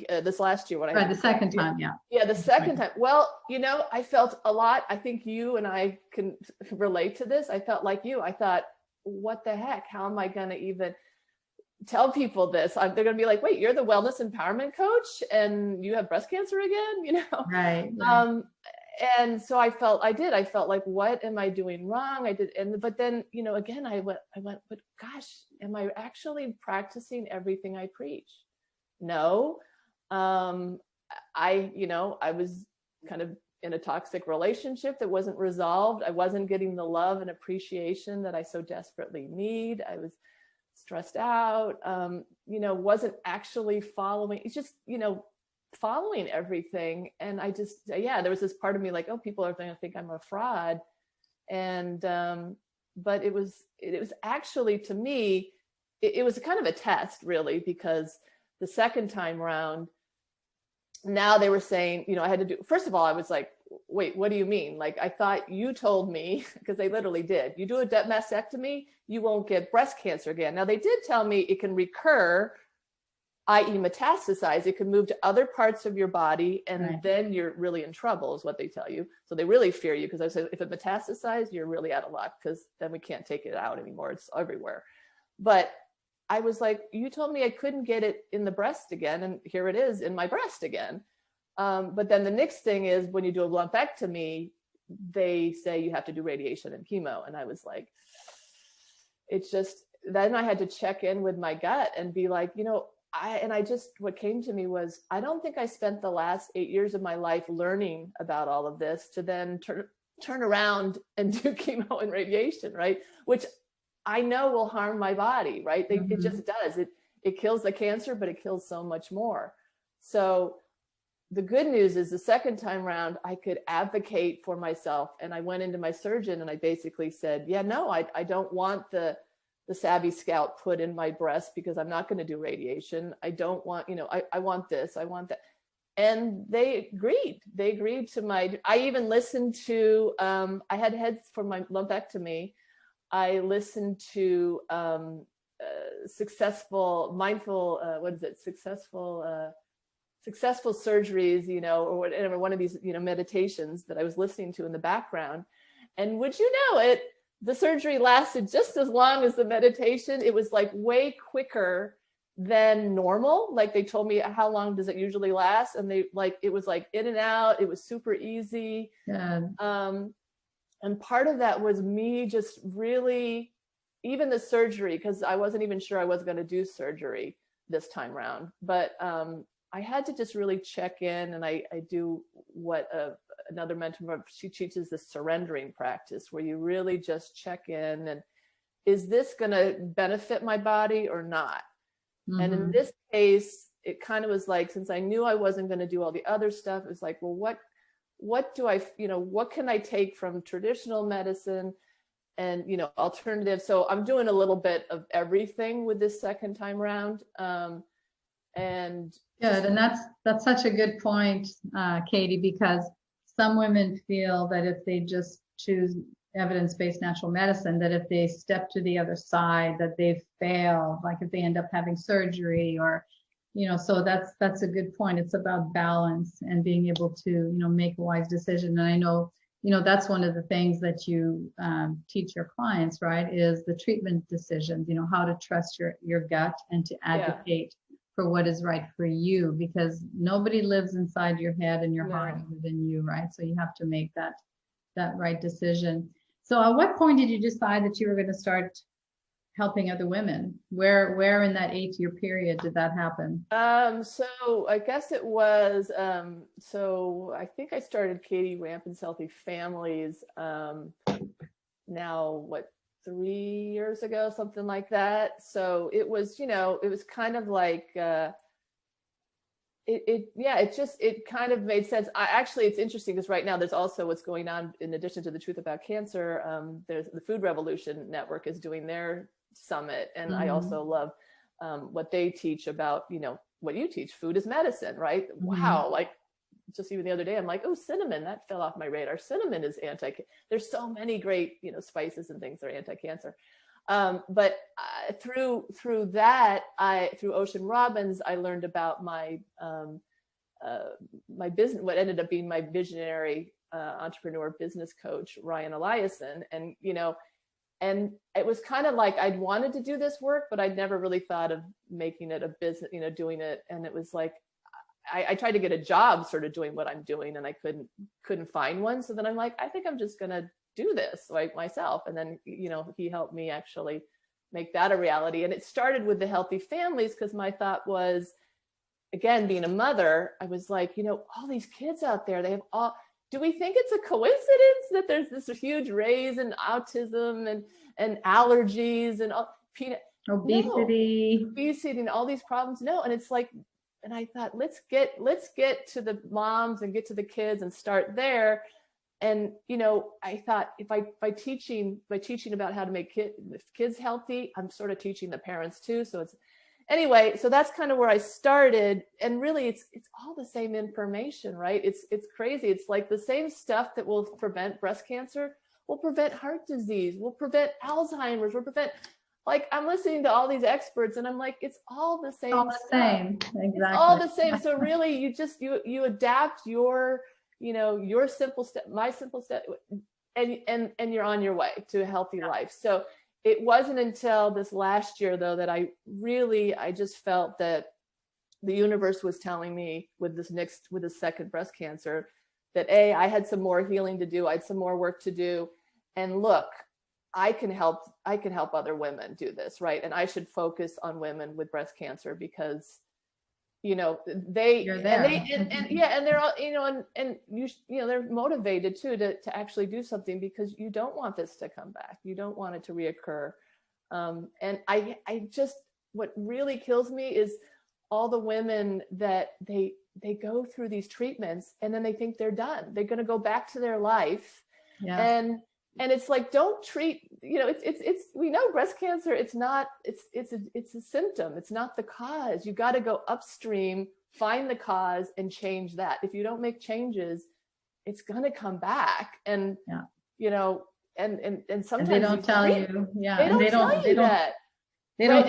this last year when I Right, had the second time, yeah. Yeah, the second time. Well, I felt a lot. I think you and I can relate to this. I felt like you. I thought, what the heck? How am I going to even tell people this? They're going to be like, wait, you're the wellness empowerment coach and you have breast cancer again, Right. And so I felt like, what am I doing wrong? But then, again, I went, but gosh, am I actually practicing everything I preach? No. I was kind of in a toxic relationship that wasn't resolved. I wasn't getting the love and appreciation that I so desperately need. I was stressed out, wasn't actually following. It's just, following everything. And I just, there was this part of me like, oh, people are going to think I'm a fraud. And, but it was actually, to me, it was kind of a test really, because the second time around, now they were saying, I had to do, first of all, I was like, wait, what do you mean? Like, I thought you told me, because they literally did, you do a mastectomy, you won't get breast cancer again. Now they did tell me it can recur, i.e. metastasize, it can move to other parts of your body, and then you're really in trouble is what they tell you. So they really fear you, because I said, if it metastasizes, you're really out of luck, because then we can't take it out anymore. It's everywhere. But I was like, you told me I couldn't get it in the breast again, and here it is in my breast again. But then the next thing is, when you do a lumpectomy, they say you have to do radiation and chemo. And I was like, it's just, then I had to check in with my gut and be like, what came to me was, I don't think I spent the last 8 years of my life learning about all of this to then turn around and do chemo and radiation, right? Which I know will harm my body, right? It just does. It kills the cancer, but it kills so much more. So the good news is, the second time around, I could advocate for myself. And I went into my surgeon and I basically said, yeah, no, I don't want the savvy scalp put in my breast, because I'm not going to do radiation. I don't want, I want this, I want that. And they agreed. They agreed to I even listened to, I had heads for my lumpectomy. I listened to successful surgeries, or whatever, one of these, meditations that I was listening to in the background. And would you know it, the surgery lasted just as long as the meditation. It was like way quicker than normal. Like, they told me, how long does it usually last? And it was like in and out. It was super easy. Yeah. And part of that was me just really, even the surgery, because I wasn't even sure I was going to do surgery this time around. But I had to just really check in, and I do what another mentor, she teaches this surrendering practice, where you really just check in, and is this going to benefit my body or not? And in this case, it kind of was like, since I knew I wasn't going to do all the other stuff, it was like, well, what do I, what can I take from traditional medicine and, alternative? So I'm doing a little bit of everything with this second time around. And good. And that's such a good point, Katie, because some women feel that if they just choose evidence-based natural medicine, that if they step to the other side, that they've failed, like if they end up having surgery or, so that's a good point. It's about balance and being able to, make a wise decision. And I know, that's one of the things that you teach your clients, right, is the treatment decisions, how to trust your gut and to advocate for what is right for you, because nobody lives inside your head and your heart within you, right? So you have to make that right decision. So at what point did you decide that you were going to start helping other women? Where in that 8-year period did that happen? So I guess it was, so I think I started Katie Rampen's Healthy Families, now 3 years ago, something like that. So it was, it was kind of like, it kind of made sense. Actually, it's interesting because right now there's also what's going on in addition to the Truth About Cancer. There's the Food Revolution Network is doing their summit. And I also love what they teach about, what you teach, food is medicine, right? Wow. Like just even the other day, I'm like, oh, cinnamon, that fell off my radar. Cinnamon is there's so many great, spices and things that are anti-cancer. But through that, through Ocean Robbins, I learned about my business, what ended up being my visionary entrepreneur business coach, Ryan Eliason. And, and it was kind of like I'd wanted to do this work, but I'd never really thought of making it a business, doing it. And it was like, I tried to get a job sort of doing what I'm doing, and I couldn't find one. So then I'm like, I think I'm just going to do this like myself. And then, he helped me actually make that a reality. And it started with the healthy families, because my thought was, again, being a mother, I was like, all these kids out there, they have all, do we think it's a coincidence that there's this huge raise in autism and allergies and all, obesity and all these problems? No. And it's like, and I thought, let's get to the moms and get to the kids and start there. And, I thought by teaching about how to make kids healthy, I'm sort of teaching the parents too. So anyway, so that's kind of where I started. And really it's all the same information, right? It's crazy. It's like the same stuff that will prevent breast cancer will prevent heart disease, will prevent Alzheimer's, will prevent, like, I'm listening to all these experts and I'm like, it's all the same. All the same. Exactly. It's all the same. So really you adapt your, your simple step, my simple step, and you're on your way to a healthy life. So it wasn't until this last year, though, that I just felt that the universe was telling me with the second breast cancer that I had some more healing to do. I had some more work to do. And look, I can help other women do this, right? And I should focus on women with breast cancer because, they're all, and they're motivated too to actually do something, because you don't want this to come back. You don't want it to reoccur. And I just, what really kills me is all the women that they go through these treatments and then they think they're done. They're going to go back to their life. Yeah. And it's like, don't treat, it's we know breast cancer, it's a symptom. It's not the cause. You got to go upstream, find the cause and change that. If you don't make changes, it's going to come back. And, and sometimes they don't tell you. Yeah. They don't tell you that. They don't